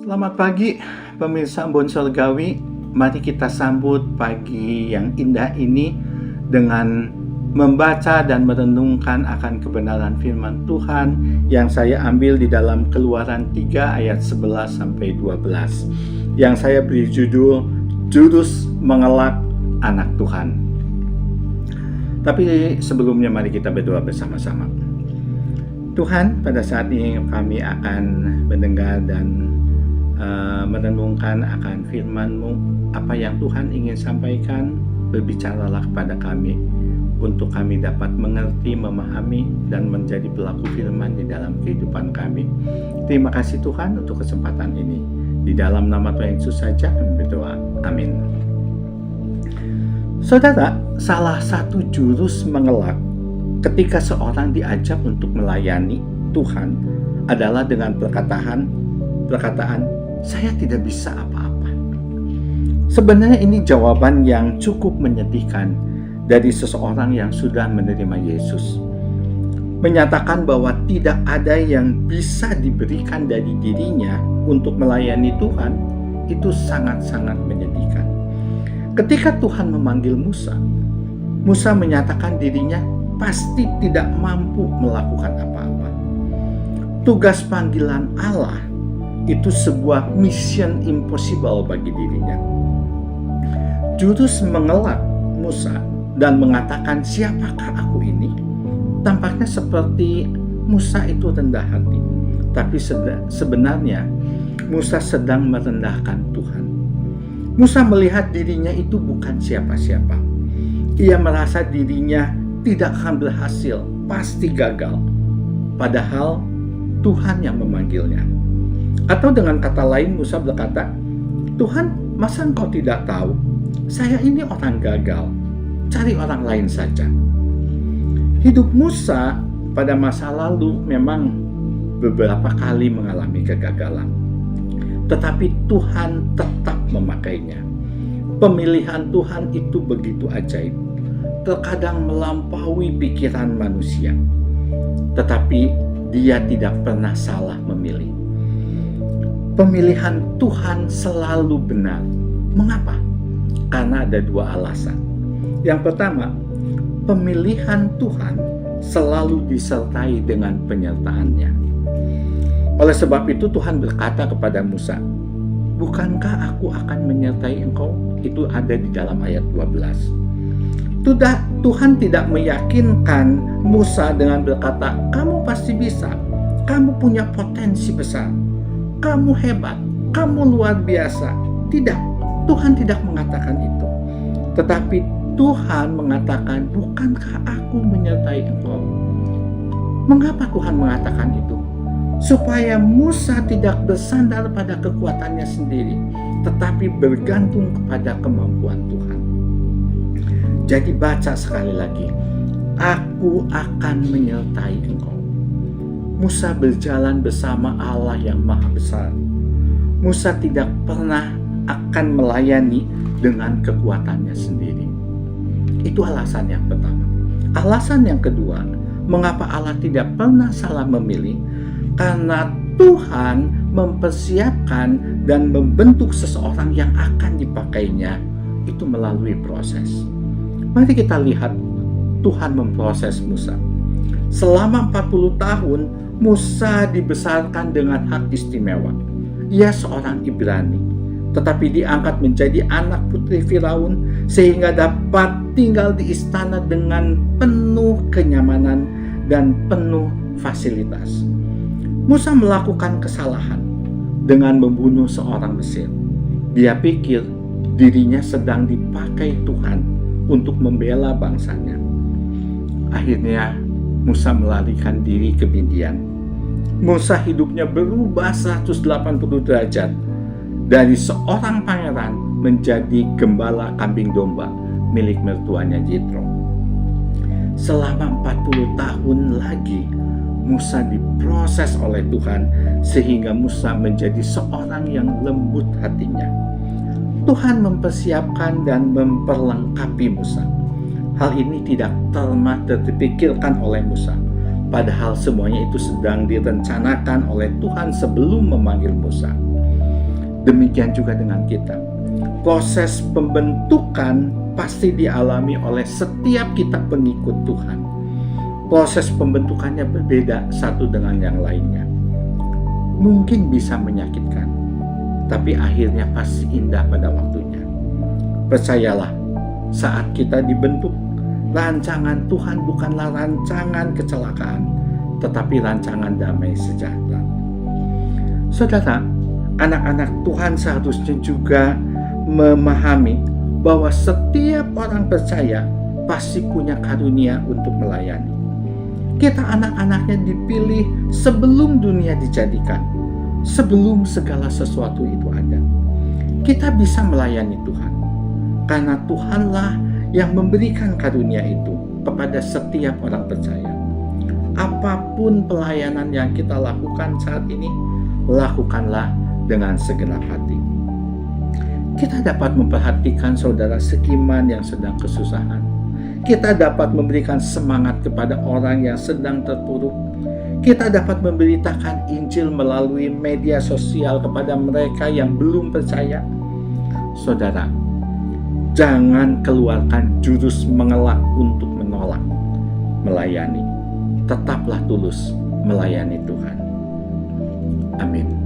Selamat pagi, pemirsa Embon Surgawi. Mari kita sambut pagi yang indah ini dengan membaca dan merenungkan akan kebenaran firman Tuhan yang saya ambil di dalam Keluaran 3 ayat 11 sampai 12. Yang saya beri judul Jurus Mengelak Anak Tuhan. Tapi sebelumnya mari kita berdoa bersama-sama. Tuhan, pada saat ini kami akan mendengar dan merenungkan akan firman-Mu. Apa yang Tuhan ingin sampaikan, berbicaralah kepada kami untuk kami dapat mengerti, memahami, dan menjadi pelaku firman di dalam kehidupan kami. Terima kasih Tuhan untuk kesempatan ini. Di dalam nama Tuhan Yesus saja kami berdoa. Amin. Saudara, salah satu jurus mengelak ketika seorang diajak untuk melayani Tuhan adalah dengan perkataan saya tidak bisa apa-apa. Sebenarnya ini jawaban yang cukup menyedihkan dari seseorang yang sudah menerima Yesus. Menyatakan bahwa tidak ada yang bisa diberikan dari dirinya untuk melayani Tuhan, itu sangat-sangat menyedihkan. Ketika Tuhan memanggil Musa, Musa menyatakan dirinya pasti tidak mampu melakukan apa-apa. Tugas panggilan Allah itu sebuah mission impossible bagi dirinya. Jurus mengelak Musa dan mengatakan siapakah aku ini, tampaknya seperti Musa itu rendah hati. Tapi sebenarnya Musa sedang merendahkan Tuhan. Musa melihat dirinya itu bukan siapa-siapa. Ia merasa dirinya tidak akan berhasil, pasti gagal. Padahal Tuhan yang memanggilnya. Atau dengan kata lain Musa berkata, Tuhan, masa engkau tidak tahu? Saya ini orang gagal. Cari orang lain saja. Hidup Musa pada masa lalu memang beberapa kali mengalami kegagalan. Tetapi Tuhan tetap memakainya. Pemilihan Tuhan itu begitu ajaib. Terkadang melampaui pikiran manusia. Tetapi Dia tidak pernah salah memilih. Pemilihan Tuhan selalu benar. Mengapa? Karena ada dua alasan. Yang pertama, pemilihan Tuhan selalu disertai dengan penyertaan-Nya. Oleh sebab itu Tuhan berkata kepada Musa, bukankah aku akan menyertai engkau? Itu ada di dalam ayat 12. Tuhan tidak meyakinkan Musa dengan berkata, kamu pasti bisa, kamu punya potensi besar, kamu hebat, kamu luar biasa. Tidak, Tuhan tidak mengatakan itu. Tetapi Tuhan mengatakan, bukankah aku menyertai engkau? Mengapa Tuhan mengatakan itu? Supaya Musa tidak bersandar pada kekuatannya sendiri, tetapi bergantung kepada kemampuan Tuhan. Jadi baca sekali lagi, aku akan menyertai engkau. Musa berjalan bersama Allah yang maha besar. Musa tidak pernah akan melayani dengan kekuatannya sendiri. Itu alasan yang pertama. Alasan yang kedua, mengapa Allah tidak pernah salah memilih? Karena Tuhan mempersiapkan dan membentuk seseorang yang akan dipakainya itu melalui proses. Mari kita lihat Tuhan memproses Musa. Selama 40 tahun Musa dibesarkan dengan hak istimewa. Ia seorang Ibrani, tetapi diangkat menjadi anak putri Firaun sehingga dapat tinggal di istana dengan penuh kenyamanan dan penuh fasilitas. Musa melakukan kesalahan dengan membunuh seorang Mesir. Dia pikir dirinya sedang dipakai Tuhan untuk membela bangsanya. Akhirnya Musa melarikan diri ke Midian. Musa hidupnya berubah 180 derajat. Dari seorang pangeran menjadi gembala kambing domba milik mertuanya Jitro. Selama 40 tahun lagi Musa diproses oleh Tuhan sehingga Musa menjadi seorang yang lembut hatinya. Tuhan mempersiapkan dan memperlengkapi Musa. Hal ini tidak pernah terpikirkan oleh Musa. Padahal semuanya itu sedang direncanakan oleh Tuhan sebelum memanggil Musa. Demikian juga dengan kita. Proses pembentukan pasti dialami oleh setiap kita pengikut Tuhan. Proses pembentukannya berbeda satu dengan yang lainnya. Mungkin bisa menyakitkan, tapi akhirnya pasti indah pada waktunya. Percayalah, saat kita dibentuk, rancangan Tuhan bukanlah rancangan kecelakaan, tetapi rancangan damai sejahtera. Saudara, anak-anak Tuhan seharusnya juga memahami bahwa setiap orang percaya pasti punya karunia untuk melayani. Kita anak-anaknya dipilih sebelum dunia dijadikan, sebelum segala sesuatu itu ada. Kita bisa melayani Tuhan, karena Tuhanlah yang memberikan karunia itu kepada setiap orang percaya. Apapun pelayanan yang kita lakukan saat ini, lakukanlah dengan segenap hati. Kita dapat memperhatikan saudara seiman yang sedang kesusahan. Kita dapat memberikan semangat kepada orang yang sedang terpuruk. Kita dapat memberitakan Injil melalui media sosial kepada mereka yang belum percaya. Saudara, jangan keluarkan jurus mengelak untuk menolak. Melayani, tetaplah tulus melayani Tuhan. Amin.